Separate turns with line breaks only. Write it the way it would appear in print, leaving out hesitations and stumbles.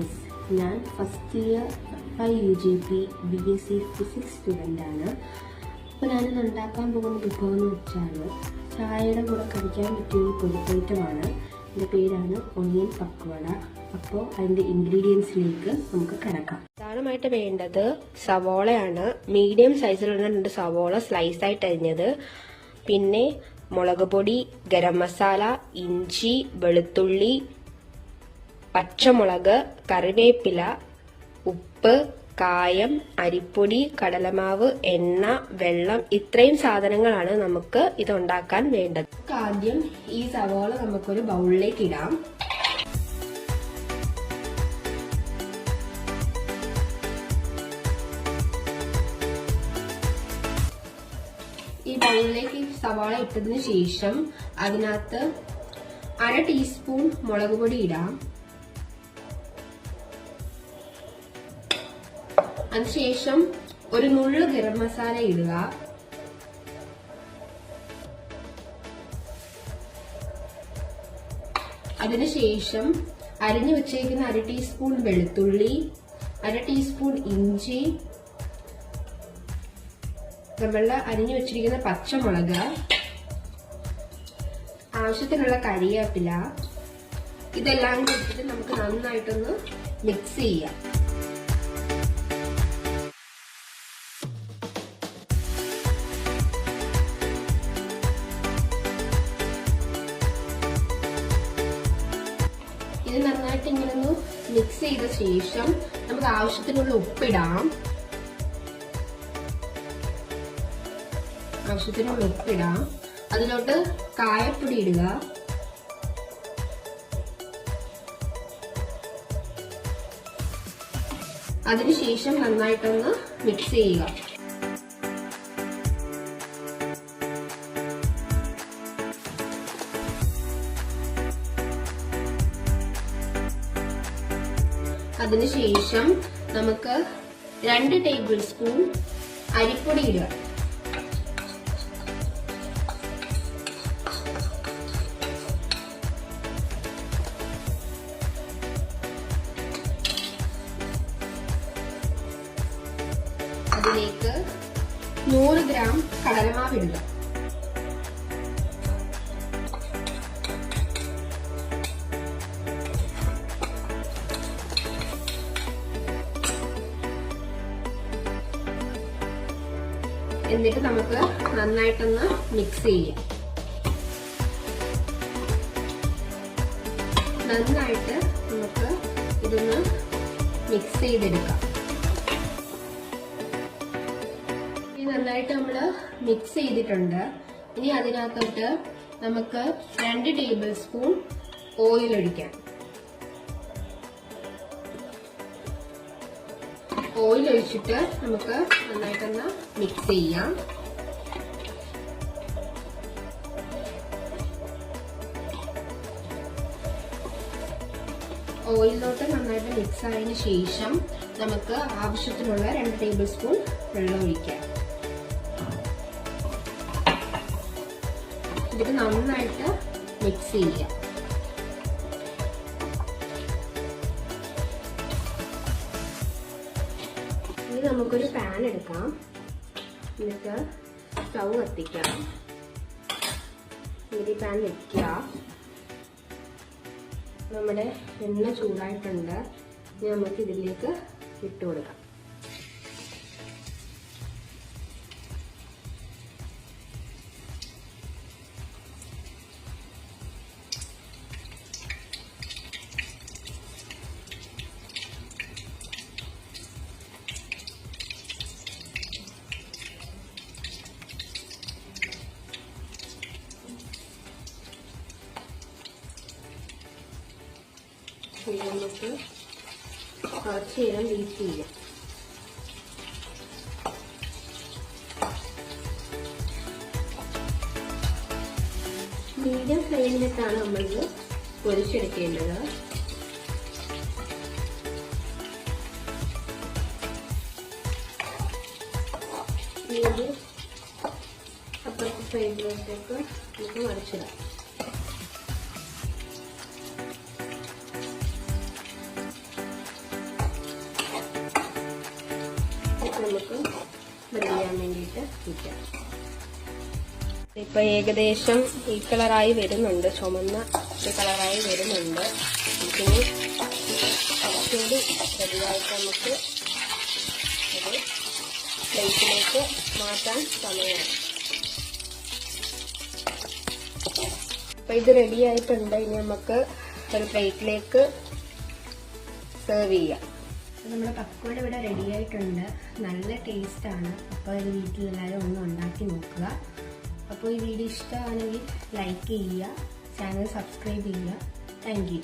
S. ഞാൻ first year UGP BSc physics സ്റ്റുഡൻ്റാണ്. അപ്പോൾ ഞാനിന്ന് ഉണ്ടാക്കാൻ പോകുന്ന വിഭവം എന്ന് വെച്ചാൽ ചായയുടെ കൂടെ കഴിക്കാൻ പറ്റിയൊരു പൊരിപ്പൈറ്റമാണ്. എൻ്റെ പേരാണ് ഒനിയൻ പക്വട. അപ്പോൾ അതിൻ്റെ ഇൻഗ്രീഡിയൻസിലേക്ക് നമുക്ക് കിടക്കാം. പ്രധാനമായിട്ട് വേണ്ടത് സവോളയാണ്. മീഡിയം സൈസിലുള്ള 2 സവോള സ്ലൈസായിട്ട് അരിഞ്ഞത്, പിന്നെ മുളക് പൊടി, ഗരം മസാല, ഇഞ്ചി, വെളുത്തുള്ളി, പച്ചമുളക്, കറിവേപ്പില, ഉപ്പ്, കായം, അരിപ്പൊടി, കടലമാവ്, എണ്ണ, വെള്ളം, ഇത്രയും സാധനങ്ങളാണ് നമുക്ക് ഇതുണ്ടാക്കാൻ വേണ്ടത്. ആദ്യം ഈ സവോള നമുക്കൊരു ബൗളിലേക്ക് ഇടാം. ഈ ബൗളിലേക്ക് സവാള ഇട്ടതിന് ശേഷം അതിനകത്ത് 1/2 ടീസ്പൂൺ മുളക് പൊടി ഇടാം. അതിനുശേഷം ഒരു നുള്ളു ഗരം മസാല ഇടുക. അതിനുശേഷം അരിഞ്ഞു വെച്ചേക്കുന്ന 1/2 ടീസ്പൂൺ വെളുത്തുള്ളി, 1/2 ടീസ്പൂൺ ഇഞ്ചി, നമ്മളുടെ അരിഞ്ഞു വെച്ചിരിക്കുന്ന പച്ചമുളക്, ആവശ്യത്തിനുള്ള കറിവേപ്പില, ഇതെല്ലാം കൂടി നമുക്ക് നന്നായിട്ടൊന്ന് മിക്സ് ചെയ്യാം. ഇത് നന്നായിട്ട് ഇങ്ങനെ ഒന്ന് മിക്സ് ചെയ്ത ശേഷം നമുക്ക് ആവശ്യത്തിനുള്ള ഉപ്പിടാം. അതിലോട്ട് കായപ്പൊടി ഇടുക. അതിനുശേഷം നന്നായിട്ടൊന്ന് മിക്സ് ചെയ്യുക. അതിനുശേഷം നമുക്ക് 2 ടേബിൾ സ്പൂൺ അരിപ്പൊടി ഇടുക. അതിലേക്ക് 100 ഗ്രാം കടലമാവ് ഇടുക. എന്നിട്ട് നമുക്ക് നന്നായിട്ടൊന്ന് മിക്സ് ചെയ്യാം. നന്നായിട്ട് നമുക്ക് ഇതൊന്ന് മിക്സ് ചെയ്തെടുക്കാം. നന്നായിട്ട് നമ്മൾ മിക്സ് ചെയ്തിട്ടുണ്ട്. ഇനി അതിനകത്തോട്ട് നമുക്ക് 2 ടേബിൾ സ്പൂൺ ഓയിൽ ഒഴിക്കാം. ഓയിൽ ഒഴിച്ചിട്ട് നമുക്ക് നന്നായിട്ടൊന്ന് മിക്സ് ചെയ്യാം. ഓയിലിലോട്ട് നന്നായിട്ട് മിക്സ് ആയതിനു ശേഷം നമുക്ക് ആവശ്യത്തിനുള്ള 2 ടേബിൾ സ്പൂൺ വെള്ളം ഒഴിക്കാം. ഇത് നന്നായിട്ട് മിക്സ് ചെയ്യാം. ഇനി നമുക്കൊരു പാൻ എടുക്കാം. എന്നിട്ട് സ്റ്റൗ കത്തിക്കാം. ഈ പാൻ വെക്കുക. നമ്മുടെ എണ്ണ ചൂടായിട്ടുണ്ട്. ഇനി നമുക്ക് ഇതിലേക്ക് ഇട്ട് കൊടുക്കാം. നമുക്ക് കുറച്ച് നേരം വെയിറ്റ് ചെയ്യാം. മീഡിയം ഫ്ലെയിമിലിട്ടാണ് നമ്മളിത് പൊരിച്ചെടുക്കേണ്ടത്. ഇത് അപ്പുറത്തെ സൈഡിലോട്ടേക്ക് നമുക്ക് മറിച്ചിടാം. ചെയ്യാൻ വേണ്ടിയിട്ട് വയ്ക്കാം. ഇപ്പൊ ഏകദേശം ഈ കളറായി വരുന്നുണ്ട്, ചുമന്ന കളറായി വരുന്നുണ്ട്. ഇതിന് കുറച്ചുകൂടി റെഡിയായിട്ട് നമുക്ക് ഒരു പ്ലേറ്റിലേക്ക് മാറ്റാൻ സമയമാണ്. അപ്പൊ ഇത് റെഡി ആയിട്ടുണ്ട്. ഇനി നമുക്ക് ഒരു പ്ലേറ്റിലേക്ക് സെർവ് ചെയ്യാം. നമ്മുടെ പക്കോട ഇവിടെ റെഡി ആയിട്ടുണ്ട്. നല്ല ടേസ്റ്റാണ്. അപ്പോൾ ഇത് വീട്ടിലെല്ലാവരും ഒന്ന് ഉണ്ടാക്കി നോക്കുക. അപ്പോൾ ഈ വീഡിയോ ഇഷ്ടമാണെങ്കിൽ ലൈക്ക് ചെയ്യുക, ചാനൽ സബ്സ്ക്രൈബ് ചെയ്യുക. Thank you.